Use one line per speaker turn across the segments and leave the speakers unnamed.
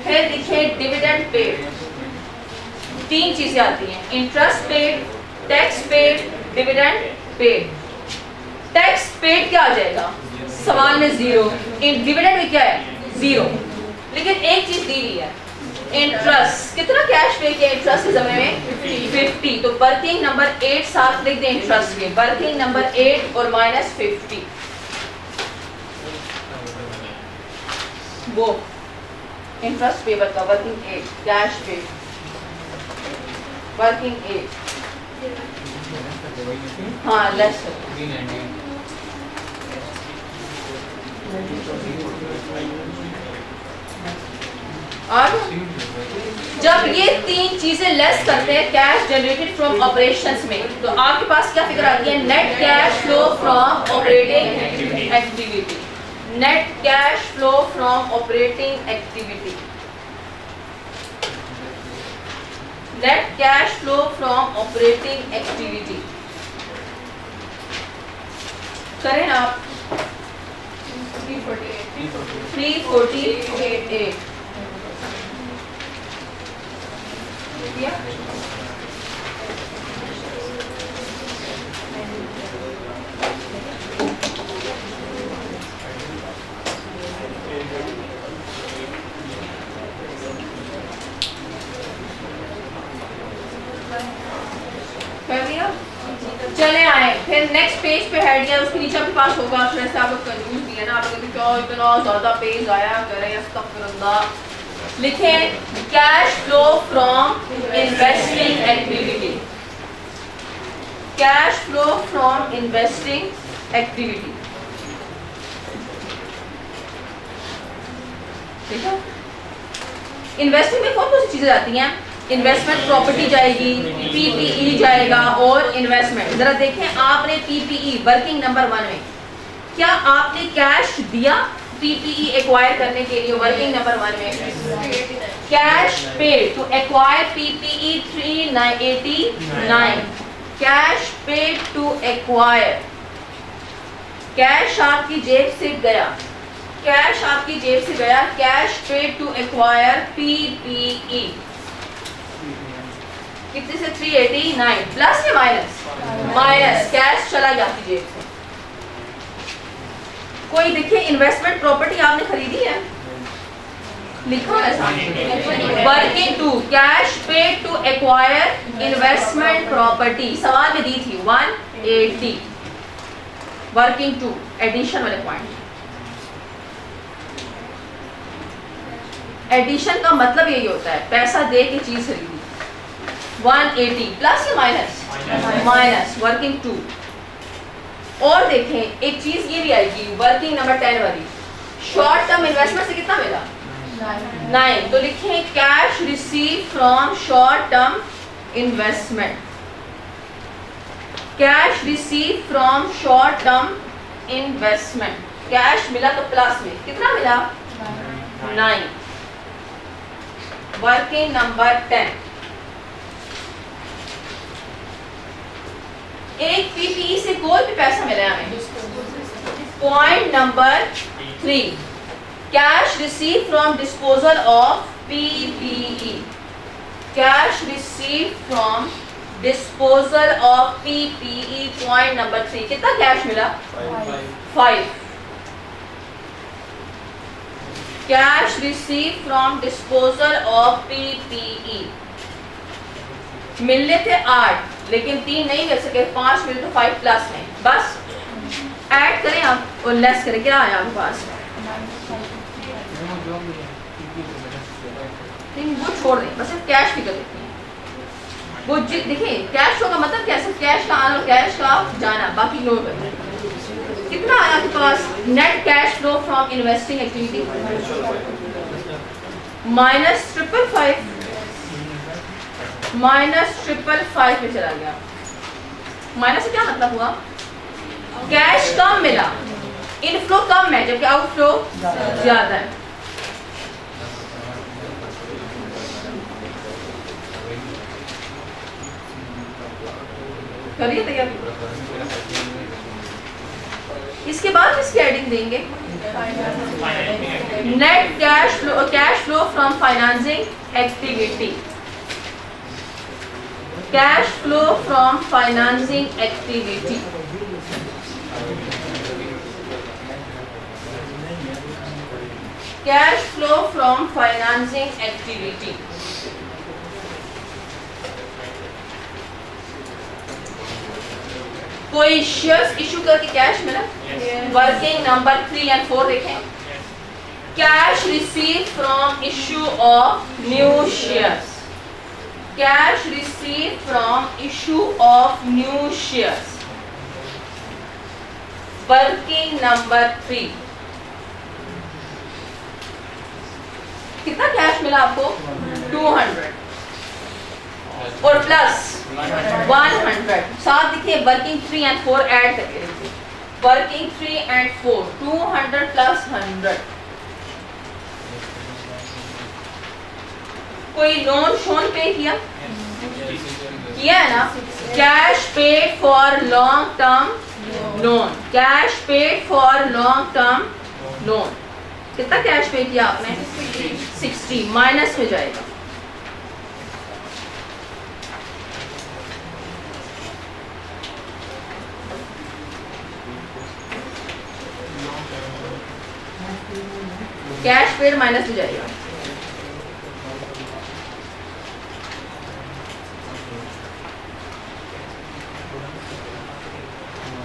फिर लिखे dividend paid. तीन चीजें आती हैं, interest paid, tax paid, dividend paid. Tax paid क्या आ जाएगा सवाल में 0, डिविडेंड में क्या है 0, लेकिन एक चीज दी हुई है इंटरेस्ट। कितना कैश पे किया इंटरेस्ट के जमाने में 50, तो वर्किंग नंबर 8 साथ लिख दें इंटरेस्ट के, वर्किंग नंबर 8 और माइनस 50, वो इंटरेस्ट पेबल का वर्किंग 8, कैश पे वर्किंग 8, हाँ लेस और जब ये तीन चीजें लेस करते हैं कैश जनरेटेड फ्रॉम ऑपरेशंस में, तो आपके पास क्या फिगर आती है net cash flow from operating activity. Net cash flow from operating activity, net cash flow from operating activity. करें आप 348 कर दिया। चले आए फिर नेक्स्ट पेज पे हेड दिया, उसके नीचे आपके पास होगा, फिर से आप लोग कंफ्यूज दिया ना, आप लोग क्या इतना ज्यादा पेज आया करें अस्तगफिरुल्लाह। लिखें cash flow from investing activity, cash flow from investing activity. ठीक है, इन्वेस्टिंग में कौन कौन सी चीजें आती हैं, इन्वेस्टमेंट प्रॉपर्टी जाएगी, पीपीई जाएगा और इन्वेस्टमेंट। जरा देखें आपने पीपीई वर्किंग नंबर 1 में क्या आपने कैश दिया पीपीई एक्वायर करने के लिए, वर्किंग नंबर 1 में cash paid to acquire PPE 389, cash paid to acquire, cash आपकी जेब से गया, कैश आपकी जेब से गया, cash paid to acquire PPE कितने से 389 प्लस या माइनस, माइनस कैश चला गया आपकी जेब से। कोई देखिए इन्वेस्टमेंट प्रॉपर्टी आपने खरीदी है, लिखा है working two cash paid to acquire investment property, सवाल में दी थी 180, वर्किंग टू एडिशन वाले पॉइंट। एडिशन का मतलब यही होता है पैसा दे के चीज खरीदी, 180 प्लस या माइनस, माइनस वर्किंग टू। और देखें एक चीज ये भी आएगी वर्किंग नंबर 10 वाली, शॉर्ट टर्म इन्वेस्टमेंट से कितना मिला 9, तो लिखें cash receive from short term investment, cash receive from short term investment. Cash मिला तो प्लस में कितना मिला 9, वर्किंग नंबर 10। एक पीपीई से कोई भी पैसा मिला हमें, point number 3 cash receive from disposal of PPE, cash receive from disposal of PPE, point number 3 कितना कैश मिला 5, cash receive from disposal of PPE. मिलने थे 8 लेकिन 3 नहीं मिल सके, 5 मिले तो 5 प्लस में, बस ऐड करें आप और लेस करें, क्या आया आपके पास, वो छोड़ दें, बस कैश फिगर देखते हैं। वो देखिए कैश फ्लो का मतलब क्या है, कैश का आना और कैश का जाना, बाकी नो करें। कितना आया आपके पास net cash flow from investing activity minus 555, minus 555 में चला गया। माइनस से क्या मतलब हुआ, कैश कम मिला, इनफ्लो कम है जबकि आउटफ्लो ज्यादा है। करिए तैयार। इसके बाद इसकी एडिंग देंगे net cash flow from financing activity, cash flow from financing activity. Cash flow from financing activity. कोई शेयर्स इशू करके कैश मिला, वर्किंग नंबर 3 and 4 देखें। Cash receive from issue of new shares, cash receive from issue of new shares, working number 3। कितना cash मिला आपको? 200 और plus 100। साथ देखिए वर्किंग 3 and 4 ऐड करके देखिए, वर्किंग 3 and 4 200 प्लस 100। कोई लोन शोन पे किया है ना? Cash paid for long term loan, cash paid for long term loan. कितना कैश पे किया आपने? 60 माइनस में जाएगा। कैश पेड माइनस में जाएगा।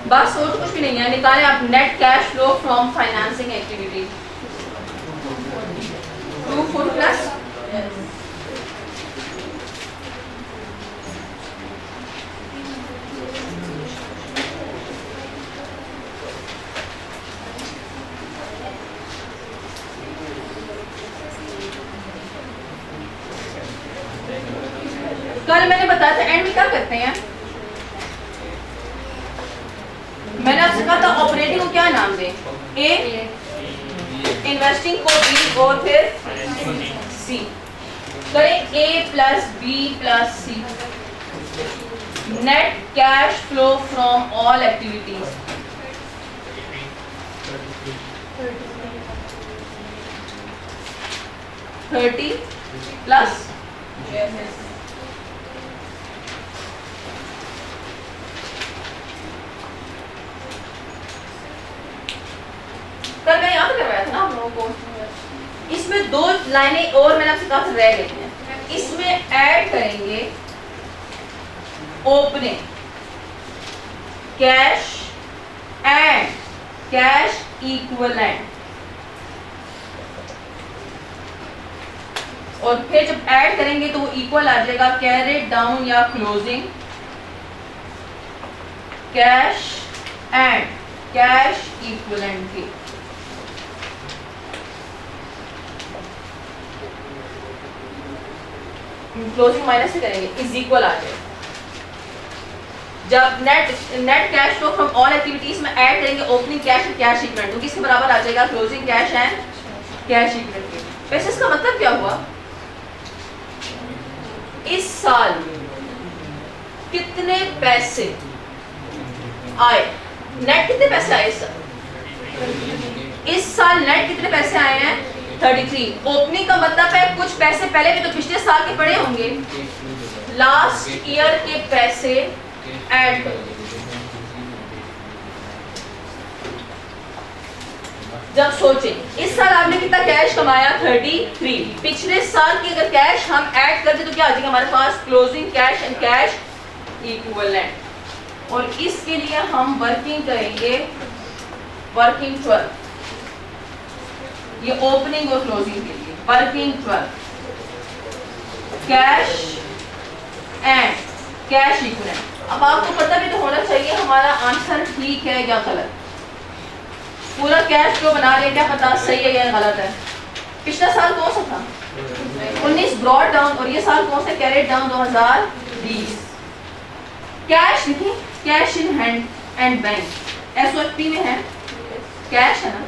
बस और कुछ भी नहीं है। निकालें आप net cash flow from financing activity. 24 plus कल मैंने बताया था एंड में क्या करते हैं। मैंने आपसे कहा था ऑपरेटिंग को क्या नाम दें? ए, इन्वेस्टिंग को बी और फिर सी। करें A plus B plus C. Net cash flow from all activities. $30 plus कल मैं यहाँ पे करवाया था ना आप लोगों को। इसमें 2 लाइनें और मैंने आपसे कहा था रह गई हैं। इसमें ऐड करेंगे opening cash and cash equivalent, और फिर जब ऐड करेंगे तो वो इक्वल आ जाएगा कैरेड डाउन या closing cash and cash equivalent की। क्लोजिंग माइनस से करेंगे इज इक्वल आ जाएगा। जब net cash flow from all activities में ऐड करेंगे opening cash and cash equivalent, तो किसके बराबर आ जाएगा? Closing cash and cash equivalent के। वैसे इसका मतलब क्या हुआ? इस साल कितने पैसे आए? नेट कितने पैसे आए इस साल? इस साल नेट कितने पैसे आए हैं? 33। ओपनिंग का मतलब है कुछ पैसे पहले भी तो पिछले साल के पड़े होंगे, लास्ट ईयर के पैसे ऐड कर। जब सोचें इस साल आपने कितना कैश कमाया? 33। पिछले साल की अगर कैश हम ऐड करते तो क्या आ जाएगा हमारे पास? Closing cash and cash equivalent. और इसके लिए हम वर्किंग करेंगे वर्किंग 12, ये ओपनिंग और क्लोजिंग के लिए working 12 cash and cash equivalent. अब आपको पता भी तो होना चाहिए हमारा आंसर ठीक है या गलत। पूरा कैश फ्लो बना रहे हैं, क्या पता सही है या गलत है। पिछला साल कौन सा था? 19 ब्रॉड डाउन, और ये साल कौन सा? Carried down 2020। कैश लिखिए cash in hand and bank, SOFP में है कैश है ना,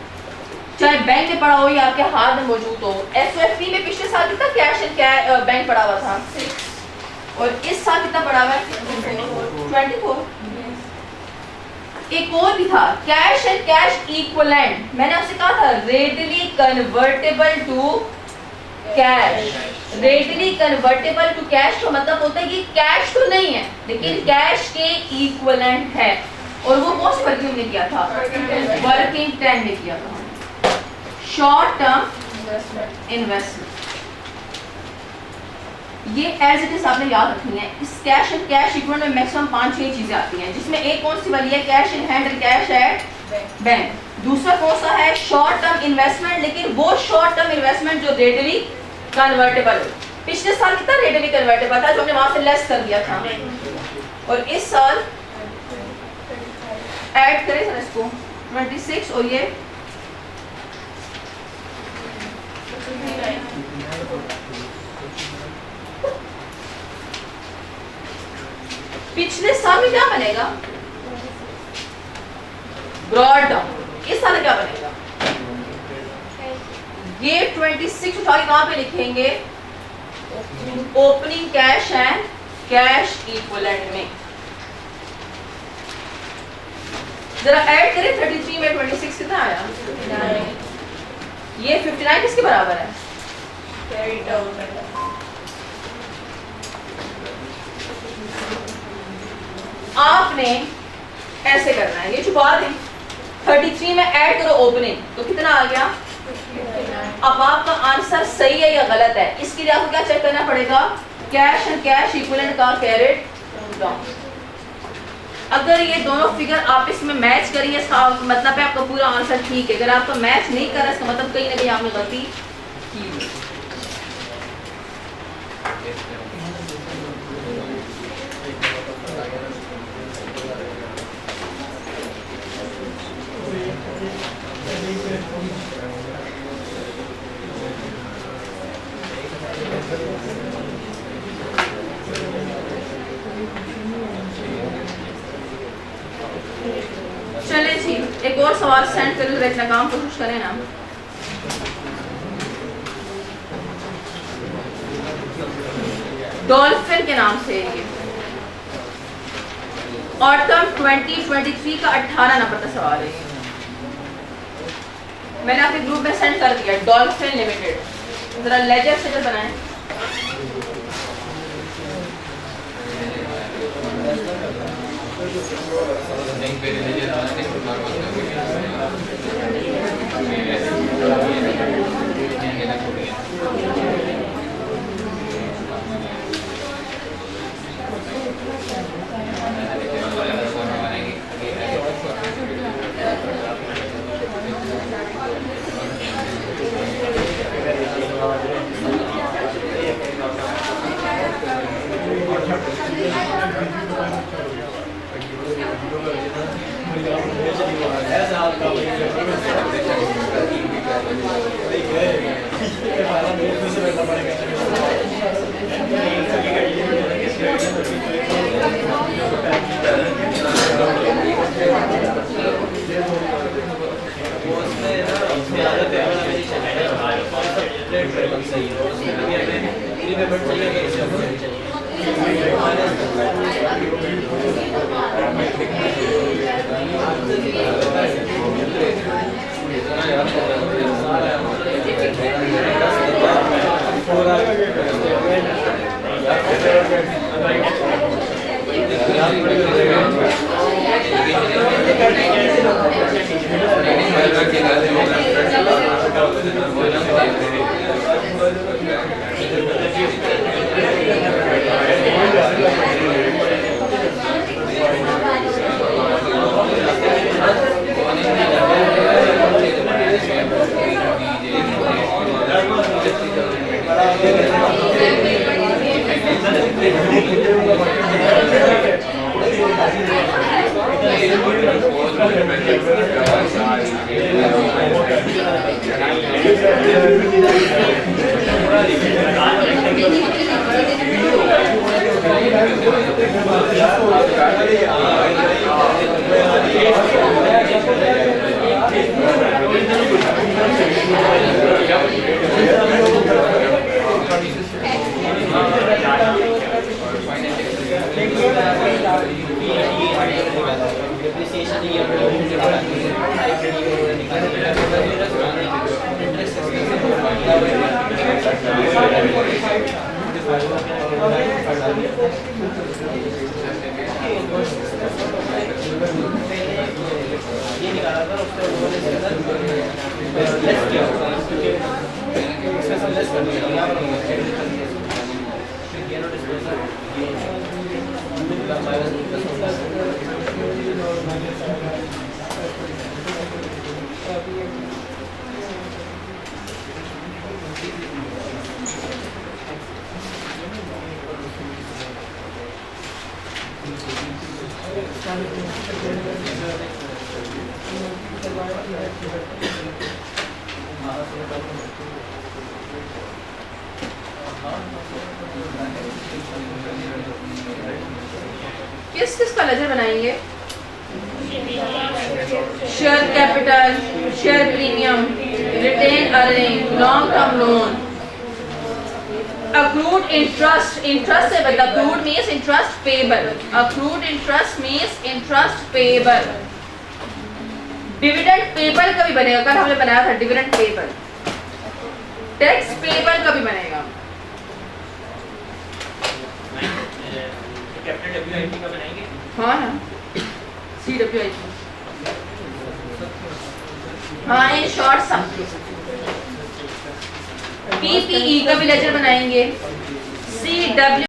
चाहे बैंक में पड़ा हो या आपके हाथ में मौजूद हो। एसओएफपी में पिछले साल कितना कैश एंड बैंक पड़ा हुआ था? 6। और इस साल कितना पड़ा हुआ है? 24। एक और भी था कैश एंड कैश इक्विवेलेंट। मैंने आपसे कहा था readily convertible to cash. Readily convertible to cash का मतलब होता है कि कैश तो नहीं है लेकिन कैश के इक्विवेलेंट है। और वो कौन सी वर्किंग में किया था? वर्किंग टाइम में किया था। शॉर्ट टर्म इन्वेस्टमेंट, ये एज इट इज आपने याद रखनी है। इस कैश एंड कैश इक्विवेलेंट में मैक्सिमम 5-6 चीजें आती हैं, जिसमें एक कौन सी वाली है? Cash in hand and cash at bank. दूसरा कौन सा है? शॉर्ट टर्म इन्वेस्टमेंट, लेकिन वो शॉर्ट टर्म इन्वेस्टमेंट जो रेडली कन्वर्टेबल हो। पिछले साल कितना रेडली कन्वर्टेबल था जो हमने वहां से लेस कर दिया था, और इस साल ऐड करें सर इसको 26 और ये 59। पिछले साल में क्या बनेगा? Brought down. इस साल क्या बनेगा? ये 26 उठा के कहां पे लिखेंगे? Opening cash and cash equivalent में। जरा ऐड करें 33 में 26 कितना आया? ये 59 किसके बराबर है? आपने ऐसे करना है, ये छुपा दें। 33 में ऐड करो ओपनिंग, तो कितना आ गया? अब आपका आंसर सही है या गलत है, इसके लिए आपको क्या चेक करना पड़ेगा? कैश एंड कैश इक्विवेलेंट का कैरेट डाउन। अगर ये दोनों फिगर आपस में मैच करिए, इसका मतलब है आपका पूरा आंसर ठीक है। अगर आपका मैच नहीं कर रहा, इसका मतलब कहीं ना कहीं आपने गलती की है। चले जी, एक और सवाल सेंड करो, इतना काम कोशिश करें ना। डॉल्फिन के नाम से ये ऑटम 2023 का 18 नंबर का सवाल है। मैंने आपके ग्रुप में सेंड कर दिया। डॉल्फिन लिमिटेड, जरा लेजर से बनाएं।
ये निकाला था उसके लोगों ने लेस किया होगा क्योंकि उसका सब लेस कर दिया यहाँ पर गेनो डिस्प्लेसर
किस किस का लेजर बनाएंगे? Share capital, share premium, retain earning, long term loan, accrued interest. Interest से मतलब accrued means interest payable. Accrued interest means interest payable. Dividend payable कभी बनेगा? कल हमने बनाया था dividend payable. Tax payable कभी बनेगा?
कैपिटल WIP का बनाएंगे?
हाँ ना, CWIP. हाँ, in short sum. PPE का भी लेजर बनाएंगे. CWIP